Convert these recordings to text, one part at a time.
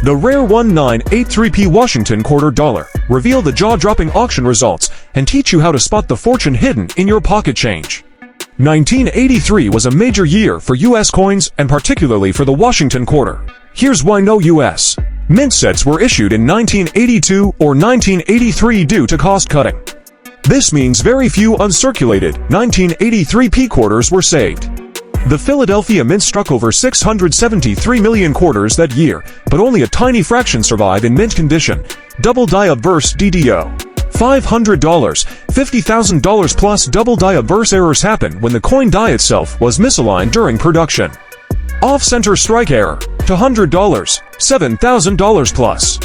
The rare 1983p Washington quarter dollar reveal the jaw-dropping auction results and teach you how to spot the fortune hidden in your pocket change. 1983 was a major year for U.S. coins and particularly for the Washington quarter. Here's why no U.S. mint sets were issued in 1982 or 1983 due to cost cutting. This means very few uncirculated 1983p quarters were saved. The Philadelphia Mint struck over 673 million quarters that year, but only a tiny fraction survive in mint condition. Double die obverse DDO. $500, $50,000 plus double die obverse errors happen when the coin die itself was misaligned during production. Off-center strike error. $200, $7,000 plus.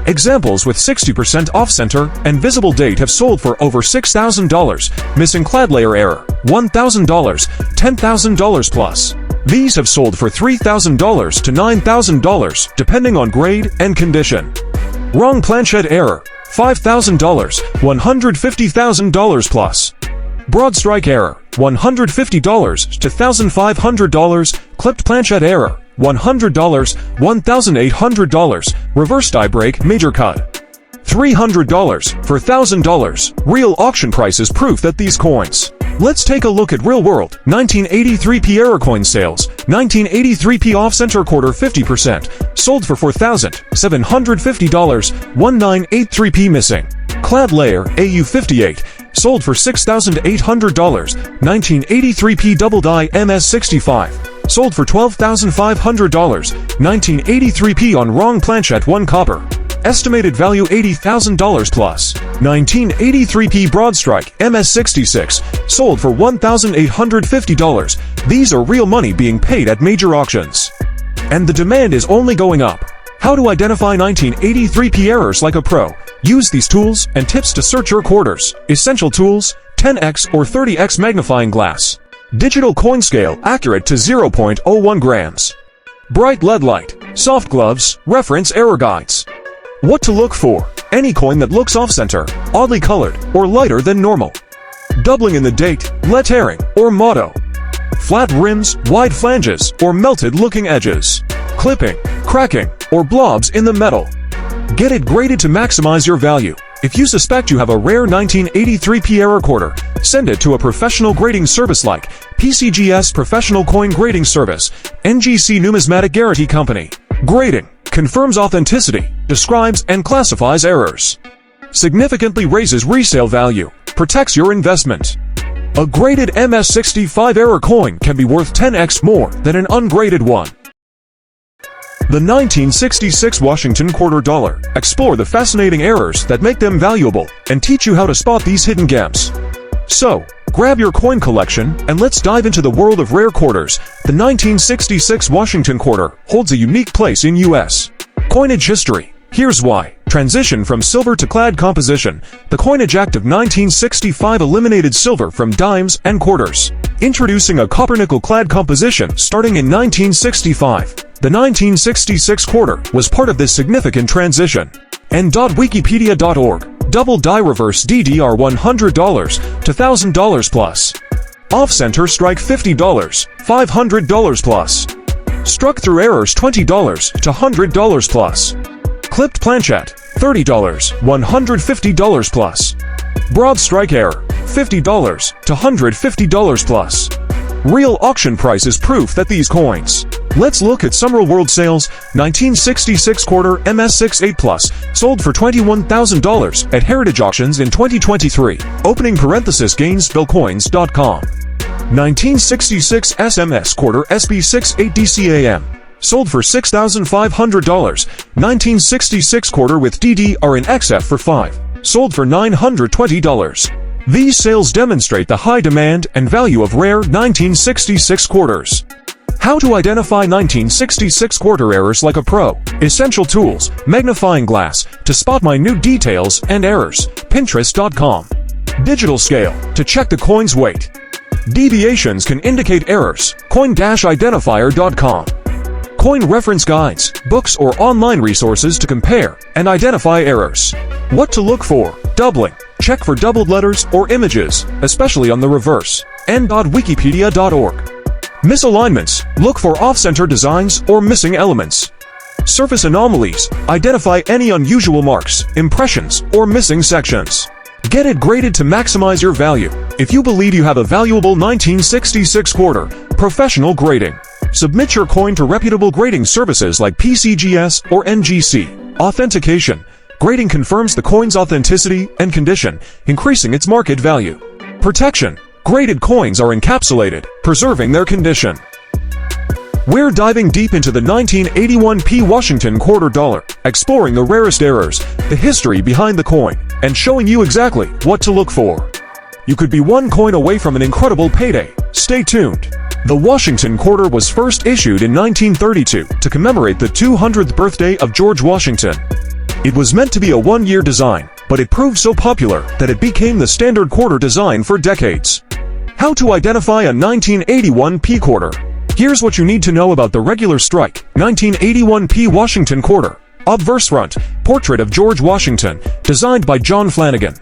Examples with 60% off-center and visible date have sold for over $6,000. Missing clad layer error. $1,000, $10,000 plus. These have sold for $3,000 to $9,000 depending on grade and condition. Wrong planchette error. $5,000, $150,000 plus. Broad strike error. $150 to $1,500. Clipped planchette error. $100, $1,800. Reverse die break major cut. $300 for $1,000. Real auction prices proof that these coins. Let's take a look at real-world 1983p error coin sales. 1983p off-center quarter 50%, sold for $4,750. 1983p missing. Clad layer AU58, sold for $6,800. 1983p double die MS65. Sold for $12,500. 1983p on wrong planchette 1 copper. Estimated value $80,000 plus. 1983p broad strike MS66. Sold for $1,850. These are real money being paid at major auctions. And the demand is only going up. How to identify 1983p errors like a pro? Use these tools and tips to search your quarters. Essential tools: 10x or 30x magnifying glass. Digital coin scale accurate to 0.01 grams. Bright LED light. Soft gloves. Reference error guides. What to look for: any coin that looks off-center, oddly colored, or lighter than normal. Doubling in the date, lettering, or motto. Flat rims, wide flanges, or melted-looking edges. Clipping, cracking, or blobs in the metal. Get it graded to maximize your value. If you suspect you have a rare 1983p error quarter, send it to a professional grading service like PCGS Professional Coin Grading Service, NGC Numismatic Guarantee Company. Grading confirms authenticity, describes and classifies errors. Significantly raises resale value, protects your investment. A graded MS65 error coin can be worth 10x more than an ungraded one. The 1966 Washington quarter dollar. Explore the fascinating errors that make them valuable and teach you how to spot these hidden gems. So, grab your coin collection and let's dive into the world of rare quarters. The 1966 Washington quarter holds a unique place in U.S. coinage history. Here's why. Transition from silver to clad composition. The Coinage Act of 1965 eliminated silver from dimes and quarters, introducing a copper-nickel clad composition starting in 1965. The 1966 quarter was part of this significant transition. Wikipedia.org. Double die reverse DDR $100 to $1,000 plus. Off-center strike $50, $500 plus. Struck through errors $20 to $100 plus. Clipped planchette $30, $150 plus. Broad strike error $50 to $150 plus. Real auction prices proof that these coins. Let's look at some real-world sales. 1966 quarter MS68 Plus sold for $21,000 at Heritage Auctions in 2023. Opening parenthesis Gainesvillecoins.com. 1966 SMS quarter SB68 DCAM sold for $6,500. 1966 quarter with DDR in XF for $5 sold for $920. These sales demonstrate the high demand and value of rare 1966 quarters. How to identify 1966 quarter errors like a pro. Essential tools: magnifying glass to spot minute details and errors. Pinterest.com. Digital scale to check the coin's weight. Deviations can indicate errors. Coin-identifier.com. Coin reference guides, books or online resources to compare and identify errors. What to look for. Doubling. Check for doubled letters or images, especially on the reverse. n.wikipedia.org. Misalignments. Look for off-center designs or missing elements. Surface anomalies. Identify any unusual marks, impressions, or missing sections. Get it graded to maximize your value. If you believe you have a valuable 1966 quarter, professional grading. Submit your coin to reputable grading services like PCGS or NGC. Authentication. Grading confirms the coin's authenticity and condition, increasing its market value. Protection. Graded coins are encapsulated, preserving their condition. We're diving deep into the 1981p Washington quarter dollar, exploring the rarest errors, the history behind the coin, and showing you exactly what to look for. You could be one coin away from an incredible payday. Stay tuned. The Washington quarter was first issued in 1932 to commemorate the 200th birthday of George Washington. It was meant to be a one-year design, but it proved so popular that it became the standard quarter design for decades. How to identify a 1981p quarter. Here's what you need to know about the regular strike 1981p Washington quarter. Obverse front, portrait of George Washington, designed by John Flanagan.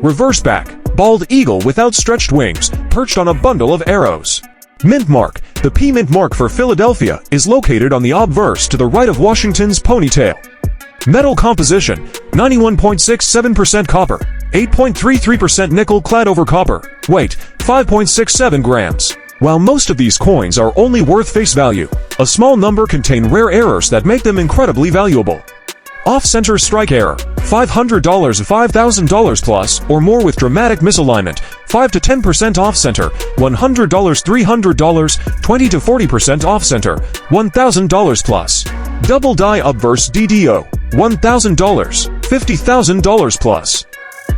Reverse back, bald eagle with outstretched wings, perched on a bundle of arrows. Mint mark, the P mint mark for Philadelphia, is located on the obverse to the right of Washington's ponytail. Metal composition, 91.67% copper, 8.33% nickel clad over copper, weight, 5.67 grams. While most of these coins are only worth face value, a small number contain rare errors that make them incredibly valuable. Off-center strike error, $500 $5,000 plus or more with dramatic misalignment, 5 to 10% off-center, $100 $300, 20 to 40% off-center, $1,000 plus. Double die obverse DDO, $1,000, $50,000 plus.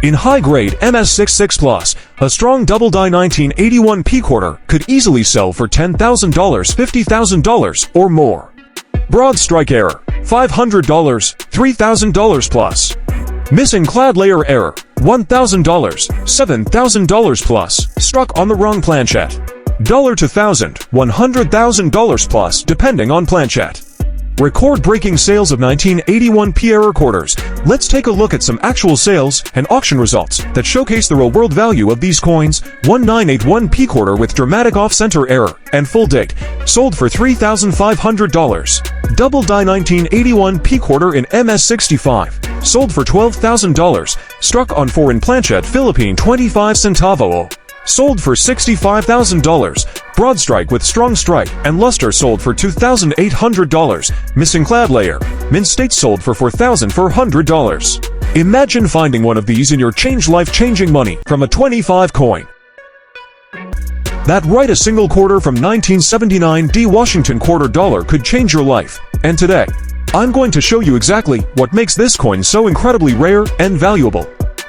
In high-grade MS66 Plus, a strong double die 1981p quarter could easily sell for $10,000 $50,000 or more. Broad strike error, $500 $3,000 plus. Missing clad layer error, $1,000 $7,000 plus, struck on the wrong planchette. $1 to $1,000 $100,000 plus depending on planchette. Record-breaking sales of 1981p error quarters. Let's take a look at some actual sales and auction results that showcase the real-world value of these coins. 1981p quarter with dramatic off-center error and full date, sold for $3,500. Double die 1981p quarter in MS65, sold for $12,000, struck on foreign planchette Philippine 25 centavo, sold for $65,000. Broad strike with strong strike and luster sold for $2,800. Missing clad layer, mint state sold for $4,400. Imagine finding one of these in your life-changing money from a 25 coin. That right, a single quarter from 1979 D Washington quarter dollar could change your life. And today, I'm going to show you exactly what makes this coin so incredibly rare and valuable.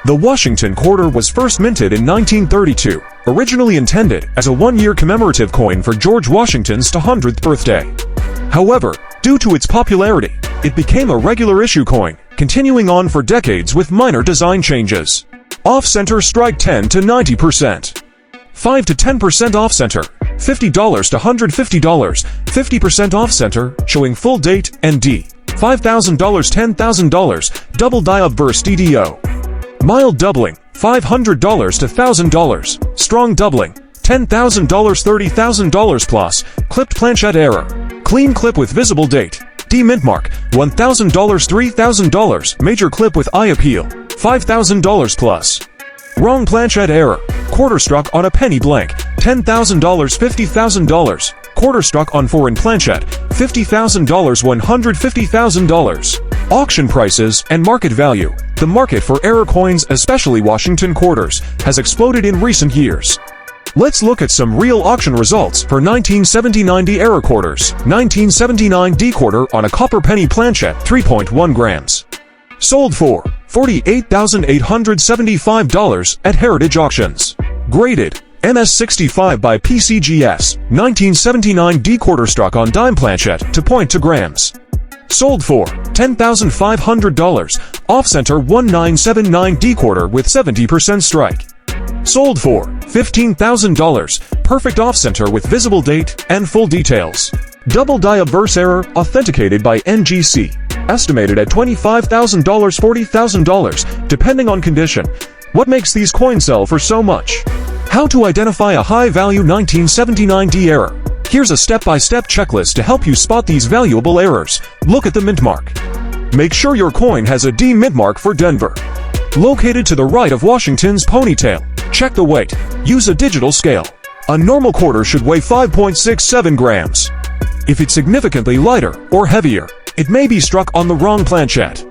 The Washington quarter was first minted in 1932, originally intended as a one-year commemorative coin for George Washington's 200th birthday. However, due to its popularity, it became a regular issue coin, continuing on for decades with minor design changes. Off-center strike 10 to 90%. 5 to 10% off-center, $50 to $150, 50% off-center, showing full date and D. $5,000 $10,000, double die obverse DDO. Mild doubling, $500 to $1,000. Strong doubling, $10,000 $30,000 plus. Clipped planchette error. Clean clip with visible date. D mint mark, $1,000 $3,000. Major clip with eye appeal, $5,000 plus. Wrong planchette error. Quarter struck on a penny blank, $10,000 $50,000. Quarter struck on foreign planchette, $50,000 $150,000. Auction prices and market value. The market for error coins, especially Washington quarters, has exploded in recent years. Let's look at some real auction results for 1979 D error quarters. 1979 D quarter on a copper penny planchette, 3.1 grams. Sold for $48,875 at Heritage Auctions. Graded MS65 by PCGS, 1979 D quarter struck on dime planchette to point to grams. Sold for $10,500, off-center 1979 D quarter with 70% strike. Sold for $15,000, perfect off-center with visible date and full details. Double die obverse error, authenticated by NGC, estimated at $25,000 $40,000, depending on condition. What makes these coins sell for so much? How to identify a high-value 1979 D error? Here's a step-by-step checklist to help you spot these valuable errors. Look at the mint mark. Make sure your coin has a D mint mark for Denver. Located to the right of Washington's ponytail. Check the weight. Use a digital scale. A normal quarter should weigh 5.67 grams. If it's significantly lighter or heavier, it may be struck on the wrong planchette.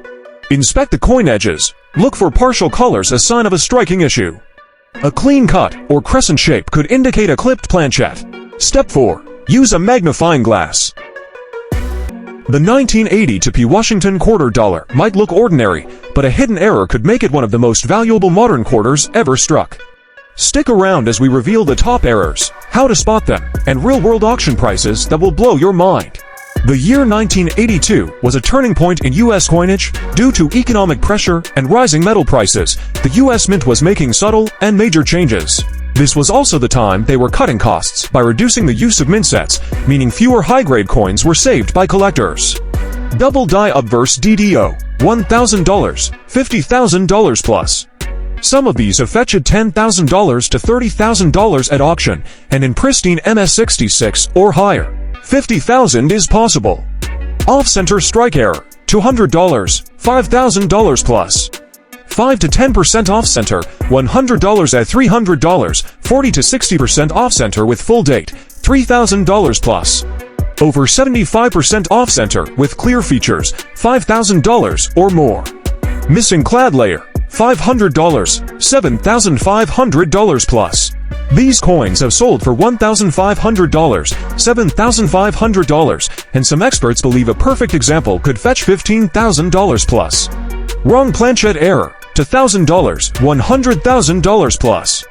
Inspect the coin edges. Look for partial colors, a sign of a striking issue. A clean cut or crescent shape could indicate a clipped planchette. Step 4. Use a magnifying glass. The 1980 to P Washington quarter dollar might look ordinary, but a hidden error could make it one of the most valuable modern quarters ever struck. Stick around as we reveal the top errors, how to spot them, and real-world auction prices that will blow your mind. The year 1982 was a turning point in U.S. coinage. Due to economic pressure and rising metal prices, the U.S. Mint was making subtle and major changes. This was also the time they were cutting costs by reducing the use of mint sets, meaning fewer high-grade coins were saved by collectors. Double die obverse DDO, $1,000, $50,000 plus. Some of these have fetched $10,000 to $30,000 at auction, and in pristine MS66 or higher, $50,000 is possible. Off-center strike error, $200, $5,000 plus. 5 to 10% off-center, $100 at $300, 40 to 60% off-center with full date, $3,000 plus. Over 75% off-center with clear features, $5,000 or more. Missing clad layer, $500, $7,500 plus. These coins have sold for $1,500, $7,500, and some experts believe a perfect example could fetch $15,000 plus. Wrong planchette error, $1,000, $100,000 plus.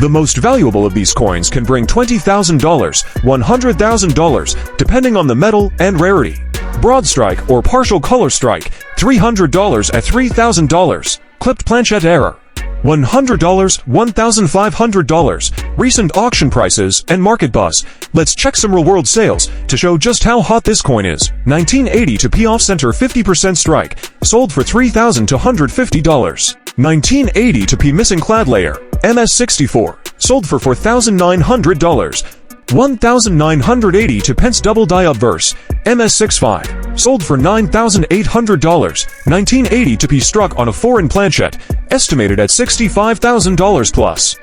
The most valuable of these coins can bring $20,000, $100,000, depending on the metal and rarity. Broad strike or partial color strike, $300 at $3,000. Clipped planchette error, $100, $1,500. Recent auction prices and market buzz. Let's check some real-world sales to show just how hot this coin is. 1980 to P off-center 50% strike, sold for $3,000 to $150. 1980 to P missing clad layer, MS64, sold for $4,900. 1,980 to pence double die obverse, MS65, sold for $9,800. 1980 to P struck on a foreign planchette, estimated at $65,000 plus.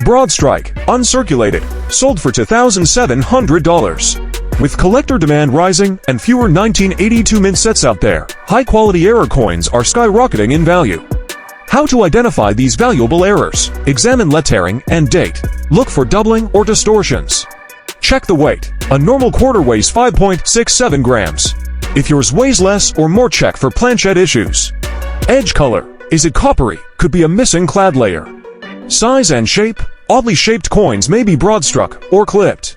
Broad strike, uncirculated, sold for $2,700. With collector demand rising and fewer 1982 mint sets out there, high-quality error coins are skyrocketing in value. How to identify these valuable errors? Examine lettering and date. Look for doubling or distortions. Check the weight. A normal quarter weighs 5.67 grams. If yours weighs less or more, check for planchette issues. Edge color. Is it coppery? Could be a missing clad layer. Size and shape. Oddly shaped coins may be broad-struck or clipped.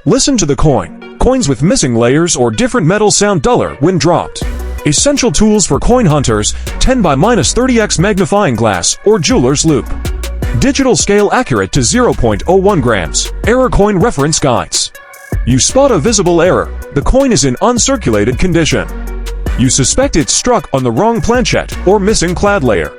Listen to the coin. Coins with missing layers or different metals sound duller when dropped. Essential tools for coin hunters: 10 by -30x magnifying glass or jeweler's loupe. Digital scale accurate to 0.01 grams. Error coin reference guides. You spot a visible error. The coin is in uncirculated condition. You suspect it's struck on the wrong planchette or missing clad layer.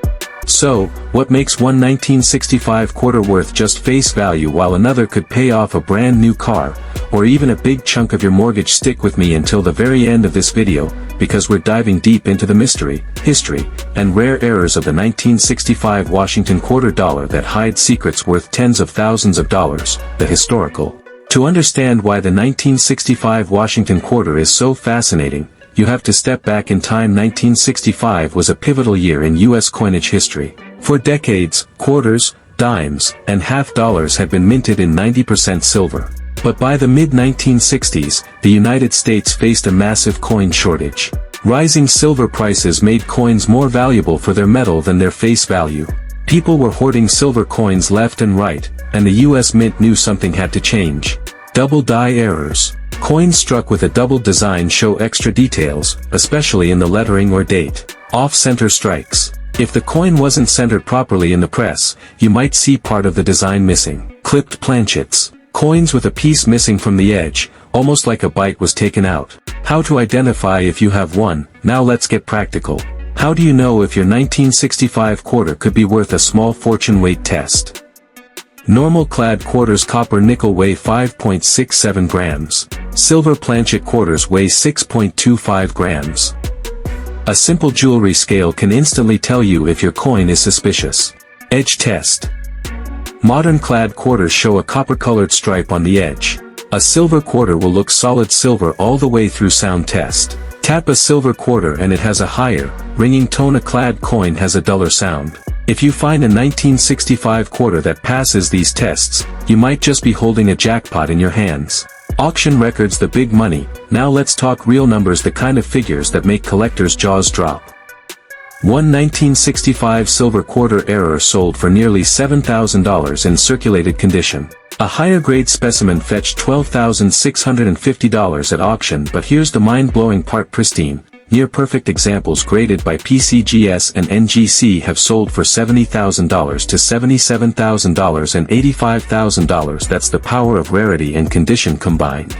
So, what makes one 1965 quarter worth just face value while another could pay off a brand new car, or even a big chunk of your mortgage? Stick with me until the very end of this video, because we're diving deep into the mystery, history, and rare errors of the 1965 Washington quarter dollar that hide secrets worth tens of thousands of dollars, the historical. To understand why the 1965 Washington quarter is so fascinating, you have to step back in time. 1965 was a pivotal year in U.S. coinage history. For decades, quarters, dimes, and half dollars had been minted in 90% silver. But by the mid-1960s, the United States faced a massive coin shortage. Rising silver prices made coins more valuable for their metal than their face value. People were hoarding silver coins left and right, and the U.S. Mint knew something had to change. Double die errors. Coins struck with a double design show extra details, especially in the lettering or date. Off-center strikes. If the coin wasn't centered properly in the press, you might see part of the design missing. Clipped planchettes. Coins with a piece missing from the edge, almost like a bite was taken out. How to identify if you have one? Now let's get practical. How do you know if your 1965 quarter could be worth a small fortune? Weight test. Normal clad quarters copper nickel weigh 5.67 grams. Silver planchet quarters weigh 6.25 grams. A simple jewelry scale can instantly tell you if your coin is suspicious. Edge test. Modern clad quarters show a copper-colored stripe on the edge. A silver quarter will look solid silver all the way through. Sound test. Tap a silver quarter and it has a higher, ringing tone. A clad coin has a duller sound. If you find a 1965 quarter that passes these tests, you might just be holding a jackpot in your hands. Auction records, the big money. Now let's talk real numbers, the kind of figures that make collectors' jaws drop. One 1965 silver quarter error sold for nearly $7,000 in circulated condition. A higher grade specimen fetched $12,650 at auction, but here's the mind-blowing part: pristine, near-perfect examples graded by PCGS and NGC have sold for $70,000 to $77,000 and $85,000. That's the power of rarity and condition combined.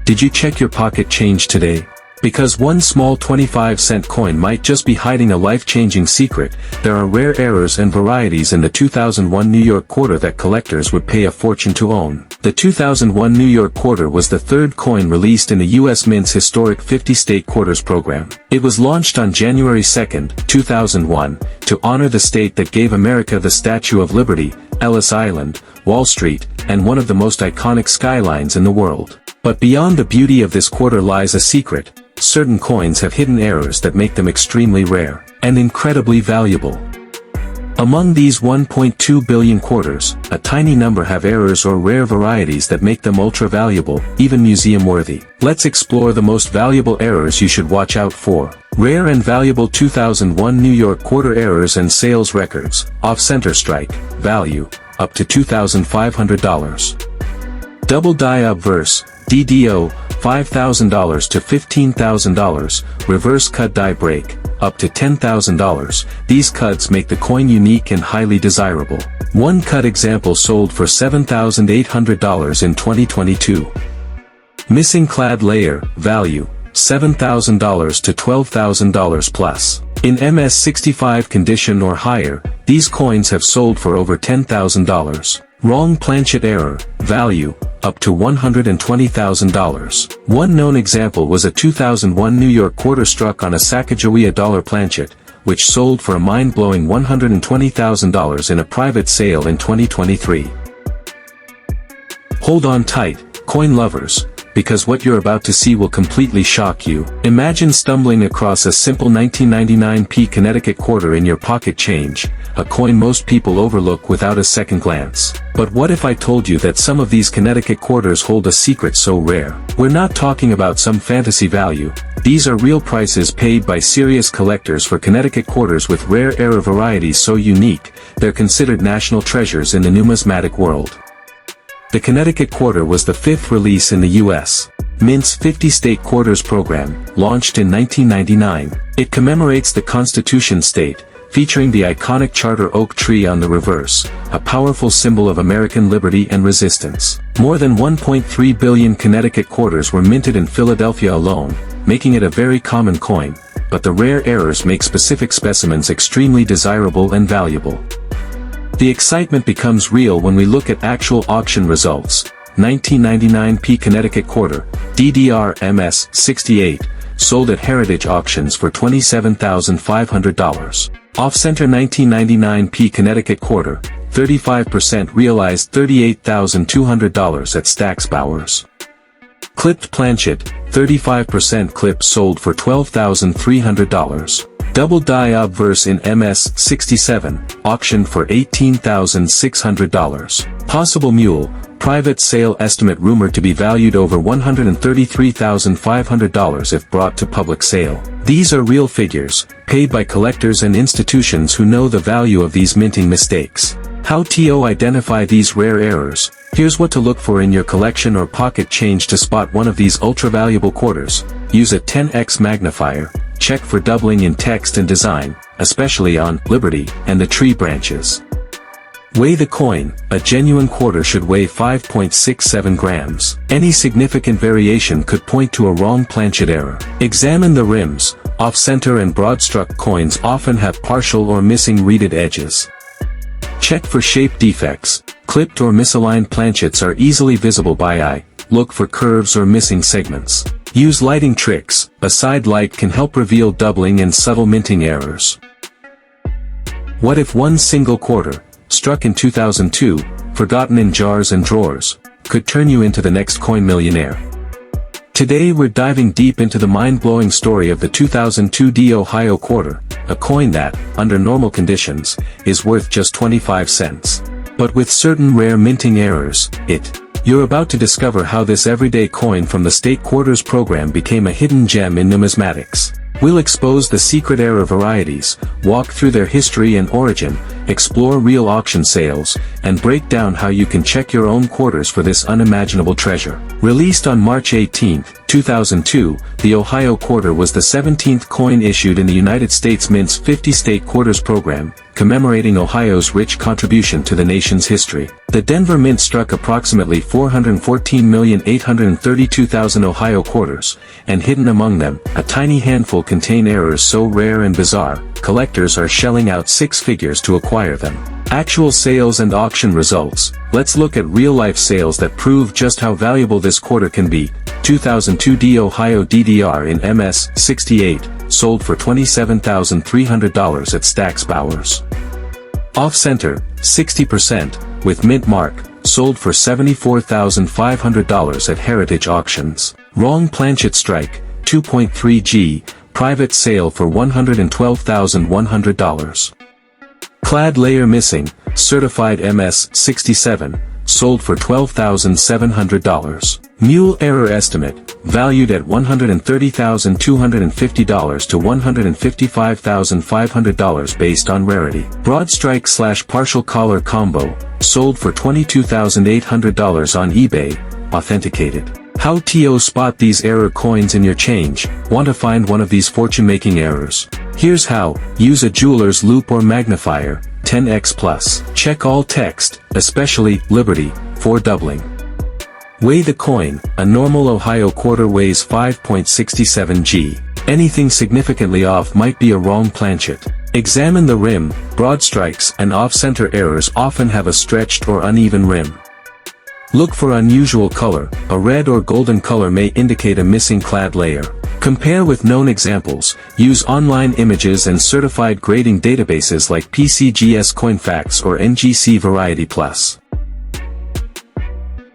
Did you check your pocket change today? Because one small 25-cent coin might just be hiding a life-changing secret, there are rare errors and varieties in the 2001 New York quarter that collectors would pay a fortune to own. The 2001 New York quarter was the third coin released in the U.S. Mint's historic 50-state quarters program. It was launched on January 2, 2001, to honor the state that gave America the Statue of Liberty, Ellis Island, Wall Street, and one of the most iconic skylines in the world. But beyond the beauty of this quarter lies a secret. Certain coins have hidden errors that make them extremely rare and incredibly valuable. Among these 1.2 billion quarters, a tiny number have errors or rare varieties that make them ultra-valuable, even museum-worthy. Let's explore the most valuable errors you should watch out for. Rare and valuable 2001 New York quarter errors and sales records. Off-center strike, value, up to $2,500. Double die obverse, DDO, $5,000 to $15,000, reverse cut die break, up to $10,000. These cuts make the coin unique and highly desirable. One cut example sold for $7,800 in 2022. Missing clad layer, value, $7,000 to $12,000 plus. In MS65 condition or higher, these coins have sold for over $10,000. Wrong planchet error, value, up to $120,000. One known example was a 2001 New York quarter struck on a Sacagawea dollar planchet, which sold for a mind-blowing $120,000 in a private sale in 2023. Hold on tight, coin lovers, because what you're about to see will completely shock you. Imagine stumbling across a simple 1999p Connecticut quarter in your pocket change, a coin most people overlook without a second glance. But what if I told you that some of these Connecticut quarters hold a secret so rare? We're not talking about some fantasy value. These are real prices paid by serious collectors for Connecticut quarters with rare error varieties so unique, they're considered national treasures in the numismatic world. The Connecticut quarter was the fifth release in the U.S. Mint's 50-state quarters program, launched in 1999. It commemorates the Constitution State, featuring the iconic charter oak tree on the reverse, a powerful symbol of American liberty and resistance. More than 1.3 billion Connecticut quarters were minted in Philadelphia alone, making it a very common coin, but the rare errors make specific specimens extremely desirable and valuable. The excitement becomes real when we look at actual auction results. 1999p Connecticut quarter, DDR MS 68, sold at Heritage Auctions for $27,500. Off-center 1999p Connecticut quarter, 35% realized $38,200 at Stack's Bowers. Clipped planchet, 35% clip sold for $12,300. Double die obverse in MS67, auctioned for $18,600. Possible mule, private sale estimate rumored to be valued over $133,500 if brought to public sale. These are real figures, paid by collectors and institutions who know the value of these minting mistakes. How to identify these rare errors? Here's what to look for in your collection or pocket change to spot one of these ultra-valuable quarters. Use a 10x magnifier. Check for doubling in text and design, especially on Liberty and the tree branches. Weigh the coin. A genuine quarter should weigh 5.67 grams. Any significant variation could point to a wrong planchet error. Examine the rims. Off-center and broad-struck coins often have partial or missing reeded edges. Check for shape defects. Clipped or misaligned planchets are easily visible by eye. Look for curves or missing segments. Use lighting tricks. A side light can help reveal doubling and subtle minting errors. What if one single quarter, struck in 2002, forgotten in jars and drawers, could turn you into the next coin millionaire? Today we're diving deep into the mind-blowing story of the 2002 D Ohio quarter, a coin that, under normal conditions, is worth just 25 cents. But with certain rare minting errors, You're about to discover how this everyday coin from the state quarters program became a hidden gem in numismatics. We'll expose the secret error varieties, walk through their history and origin, explore real auction sales, and break down how you can check your own quarters for this unimaginable treasure. Released on March 18, 2002, the Ohio quarter was the 17th coin issued in the United States Mint's 50-state quarters program, commemorating Ohio's rich contribution to the nation's history. The Denver Mint struck approximately 414,832,000 Ohio quarters, and hidden among them, a tiny handful contain errors so rare and bizarre, collectors are shelling out six figures to acquire them. Actual sales and auction results. Let's look at real-life sales that prove just how valuable this quarter can be. 2002 D Ohio DDR in MS-68, sold for $27,300 at Stack's Bowers. Off-center, 60%, with mint mark, sold for $74,500 at Heritage Auctions. Wrong planchet strike, 2.3 G, private sale for $112,100. Clad layer missing, certified MS-67, sold for $12,700. Mule error estimate, valued at $130,250 to $155,500 based on rarity. Broad strike / partial collar combo, sold for $22,800 on eBay, authenticated. How to spot these error coins in your change? Want to find one of these fortune-making errors? Here's how. Use a jeweler's loupe or magnifier, 10x+. Check all text, especially Liberty, for doubling. Weigh the coin. A normal Ohio quarter weighs 5.67 G. Anything significantly off might be a wrong planchet. Examine the rim. Broad strikes and off-center errors often have a stretched or uneven rim. Look for unusual color. A red or golden color may indicate a missing clad layer. Compare with known examples. Use online images and certified grading databases like PCGS CoinFacts or NGC Variety Plus.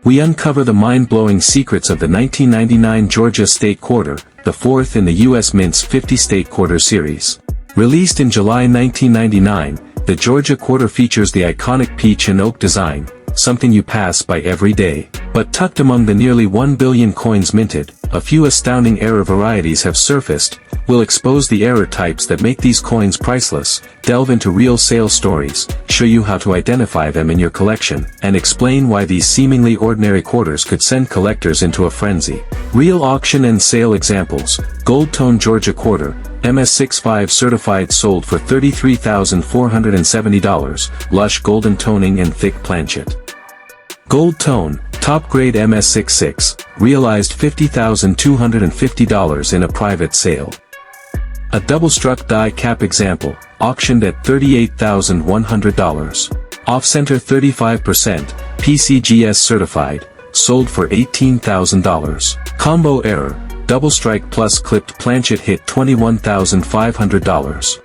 We uncover the mind-blowing secrets of the 1999 Georgia State Quarter, the fourth in the U.S. Mint's 50-state quarter series. Released in July 1999, the Georgia Quarter features the iconic peach and oak design, something you pass by every day. But tucked among the nearly 1 billion coins minted, a few astounding error varieties have surfaced. We'll expose the error types that make these coins priceless, delve into real sales stories, show you how to identify them in your collection, and explain why these seemingly ordinary quarters could send collectors into a frenzy. Real auction and sale examples. Gold Tone Georgia Quarter, MS-65 certified, sold for $33,470, lush golden toning and thick planchet. Gold Tone, top grade MS-66, realized $50,250 in a private sale. A double-struck die cap example, auctioned at $38,100. Off-center 35%, PCGS certified, sold for $18,000. Combo error, double strike plus clipped planchet hit $21,500.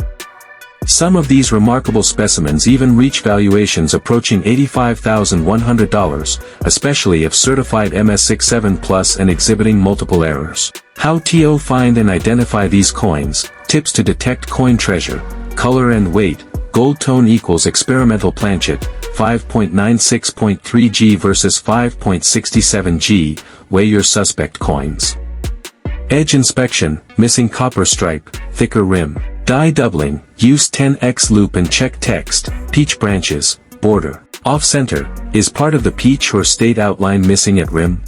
Some of these remarkable specimens even reach valuations approaching $85,100, especially if certified MS-67 plus and exhibiting multiple errors. How to find and identify these coins. Tips to detect coin treasure. Color and weight. Gold tone equals experimental planchet, 5.96.3 G versus 5.67 G. Weigh your suspect coins. Edge inspection. Missing copper stripe, thicker rim. Die doubling, use 10x loupe and check text, peach branches, border. Off-center, is part of the peach or state outline missing at rim?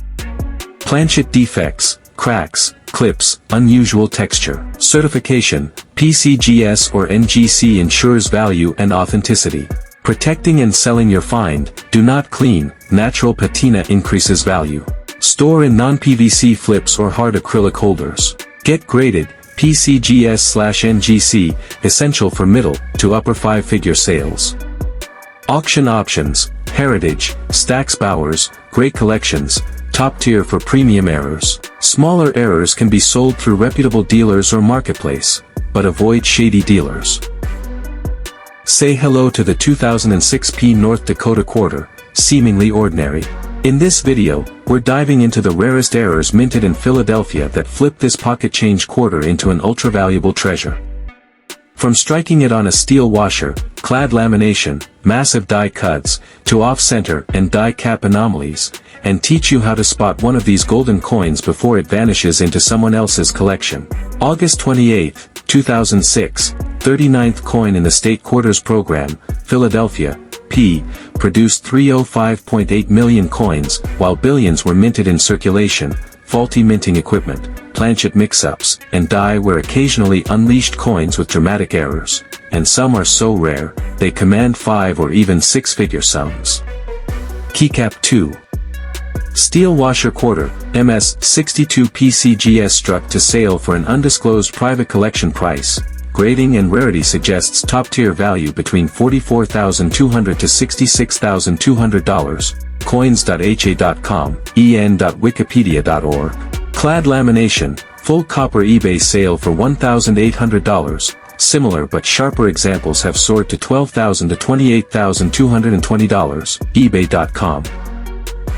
Planchet defects, cracks, clips, unusual texture. Certification, PCGS or NGC ensures value and authenticity. Protecting and selling your find. Do not clean, natural patina increases value. Store in non-PVC flips or hard acrylic holders. Get graded, PCGS/NGC, essential for middle to upper five-figure sales. Auction options, Heritage, Stax Bowers, great collections, top tier for premium errors. Smaller errors can be sold through reputable dealers or marketplace, but avoid shady dealers. Say hello to the 2006P North Dakota quarter, seemingly ordinary. In this video, we're diving into the rarest errors minted in Philadelphia that flip this pocket change quarter into an ultra-valuable treasure. From striking it on a steel washer, clad lamination, massive die cuts, to off-center and die cap anomalies, and teach you how to spot one of these golden coins before it vanishes into someone else's collection. August 28, 2006, 39th coin in the State Quarters program, Philadelphia, P, produced 305.8 million coins, while billions were minted in circulation. Faulty minting equipment, planchet mix-ups, and die were occasionally unleashed coins with dramatic errors, and some are so rare, they command 5 or even 6-figure sums. Keycap 2. Steel washer quarter, MS62 PCGS struck to sale for an undisclosed private collection price. Grading and rarity suggests top-tier value between $44,200 to $66,200. Coins.ha.com, en.wikipedia.org. Clad lamination, full copper eBay sale for $1,800. Similar but sharper examples have soared to $12,000 to $28,220. eBay.com.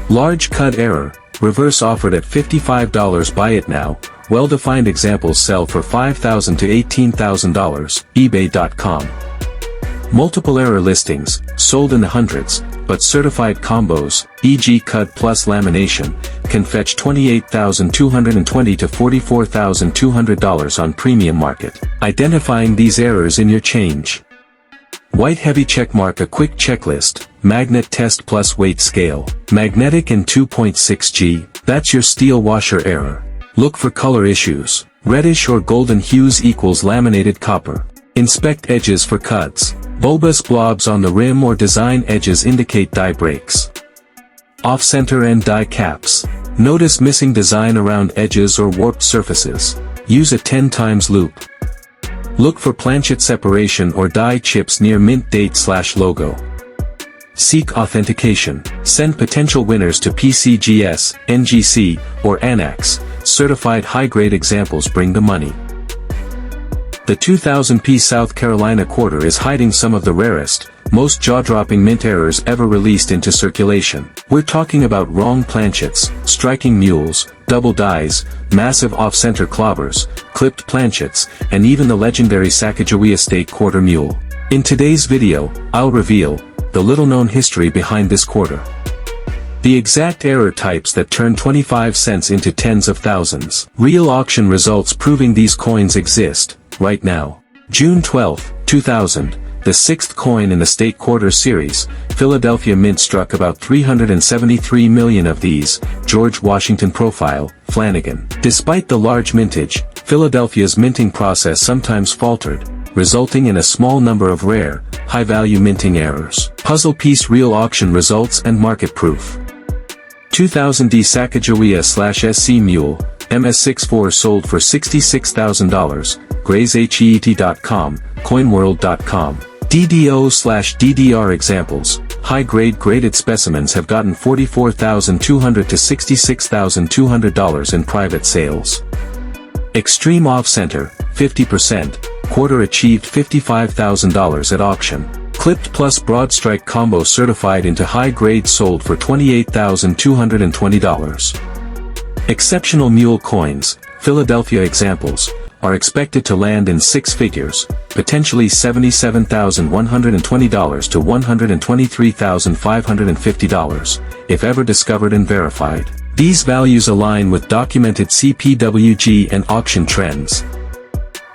Large cut error, reverse offered at $55. Buy it now. Well-defined examples sell for $5,000 to $18,000. eBay.com. Multiple error listings, sold in the hundreds, but certified combos, e.g. cut plus lamination, can fetch $28,220 to $44,200 on premium market. Identifying these errors in your change. White heavy checkmark. A quick checklist, magnet test plus weight scale, magnetic and 2.6G, that's your steel washer error. Look for color issues, reddish or golden hues equals laminated copper. Inspect edges for cuts. Bulbous blobs on the rim or design edges indicate die breaks. Off-center and die caps. Notice missing design around edges or warped surfaces. Use a 10 times loop. Look for planchet separation or die chips near mint date/logo. Seek authentication. Send potential winners to PCGS, NGC, or Annex. Certified high-grade examples bring the money. The 2000P South Carolina quarter is hiding some of the rarest, most jaw-dropping mint errors ever released into circulation. We're talking about wrong planchets, striking mules, double dies, massive off-center clobbers, clipped planchets, and even the legendary Sacagawea State quarter mule. In today's video, I'll reveal the little-known history behind this quarter. The exact error types that turn 25 cents into tens of thousands. Real auction results proving these coins exist. Right now. June 12, 2000, the 6th coin in the State Quarter series, Philadelphia Mint struck about 373 million of these, George Washington profile, Flanagan. Despite the large mintage, Philadelphia's minting process sometimes faltered, resulting in a small number of rare, high-value minting errors. Puzzle piece. Real auction results and market proof. 2000D Sacagawea/SC Mule, MS64 sold for $66,000, GraysHEET.com, CoinWorld.com. DDO/DDR examples, high-grade graded specimens have gotten $44,200 to $66,200 in private sales. Extreme off-center, 50%, quarter achieved $55,000 at auction. Clipped plus broad strike combo certified into high grade sold for $28,220. Exceptional mule coins, Philadelphia examples, are expected to land in 6 figures, potentially $77,120 to $123,550, if ever discovered and verified. These values align with documented CPWG and auction trends.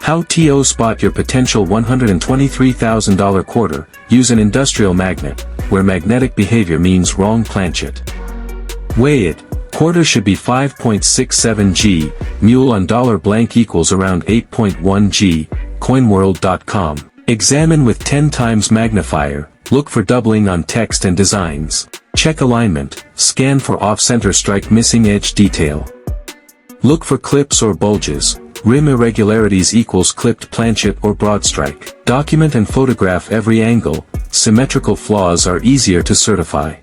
How to spot your potential $123,000 quarter. Use an industrial magnet, where magnetic behavior means wrong planchet. Weigh it. Quarter should be 5.67 G, mule on dollar blank equals around 8.1 G, coinworld.com. Examine with 10 times magnifier, look for doubling on text and designs. Check alignment, scan for off-center strike missing edge detail. Look for clips or bulges, rim irregularities equals clipped planchet or broad strike. Document and photograph every angle, symmetrical flaws are easier to certify.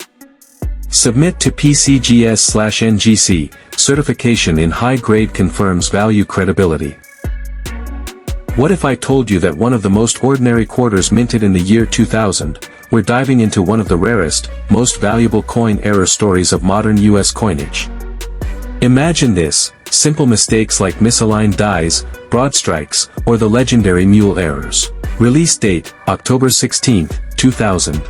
Submit to PCGS/NGC, certification in high grade confirms value credibility. What if I told you that one of the most ordinary quarters minted in the year 2000, we're diving into one of the rarest, most valuable coin error stories of modern US coinage. Imagine this, simple mistakes like misaligned dies, broad strikes, or the legendary mule errors. Release date, October 16, 2000.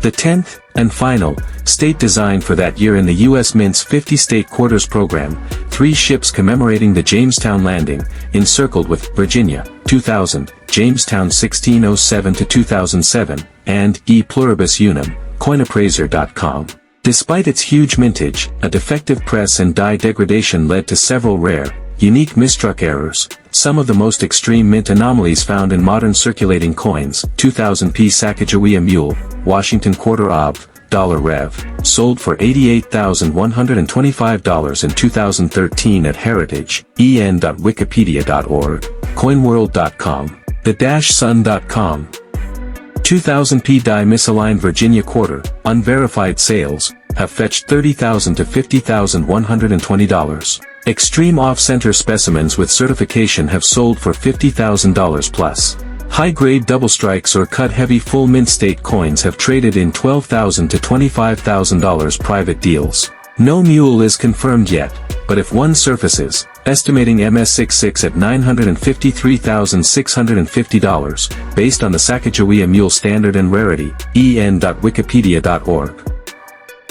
The 10th, and final, state design for that year in the U.S. Mint's 50-state quarters program, 3 ships commemorating the Jamestown landing, encircled with Virginia, 2000, Jamestown 1607-2007, and E Pluribus Unum, coinappraiser.com. Despite its huge mintage, a defective press and die degradation led to several rare, unique misstruck errors, some of the most extreme mint anomalies found in modern circulating coins. 2000p Sacagawea Mule, Washington Quarter Ob, $, Rev, sold for $88,125 in 2013 at Heritage, en.wikipedia.org, coinworld.com, the-sun.com. 2000p die misaligned Virginia Quarter, unverified sales, have fetched $30,000 to $50,120. Extreme off-center specimens with certification have sold for $50,000 plus. High-grade double strikes or cut-heavy full mint state coins have traded in $12,000 to $25,000 private deals. No mule is confirmed yet, but if one surfaces, estimating MS66 at $953,650, based on the Sacagawea Mule standard and rarity, en.wikipedia.org.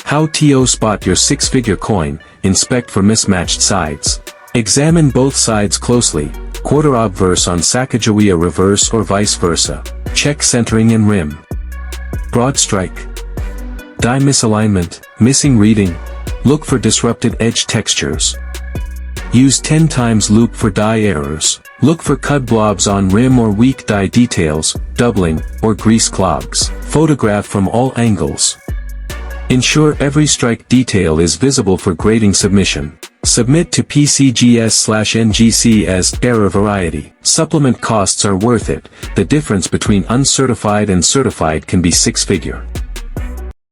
How to spot your 6-figure coin, inspect for mismatched sides. Examine both sides closely, quarter obverse on Sacagawea reverse or vice versa. Check centering and rim. Broad strike. Die misalignment, missing reading. Look for disrupted edge textures. Use 10 times loop for die errors. Look for cut blobs on rim or weak die details, doubling, or grease clogs. Photograph from all angles. Ensure every strike detail is visible for grading submission. Submit to PCGS/NGC as error variety. Supplement costs are worth it. The difference between uncertified and certified can be 6-figure.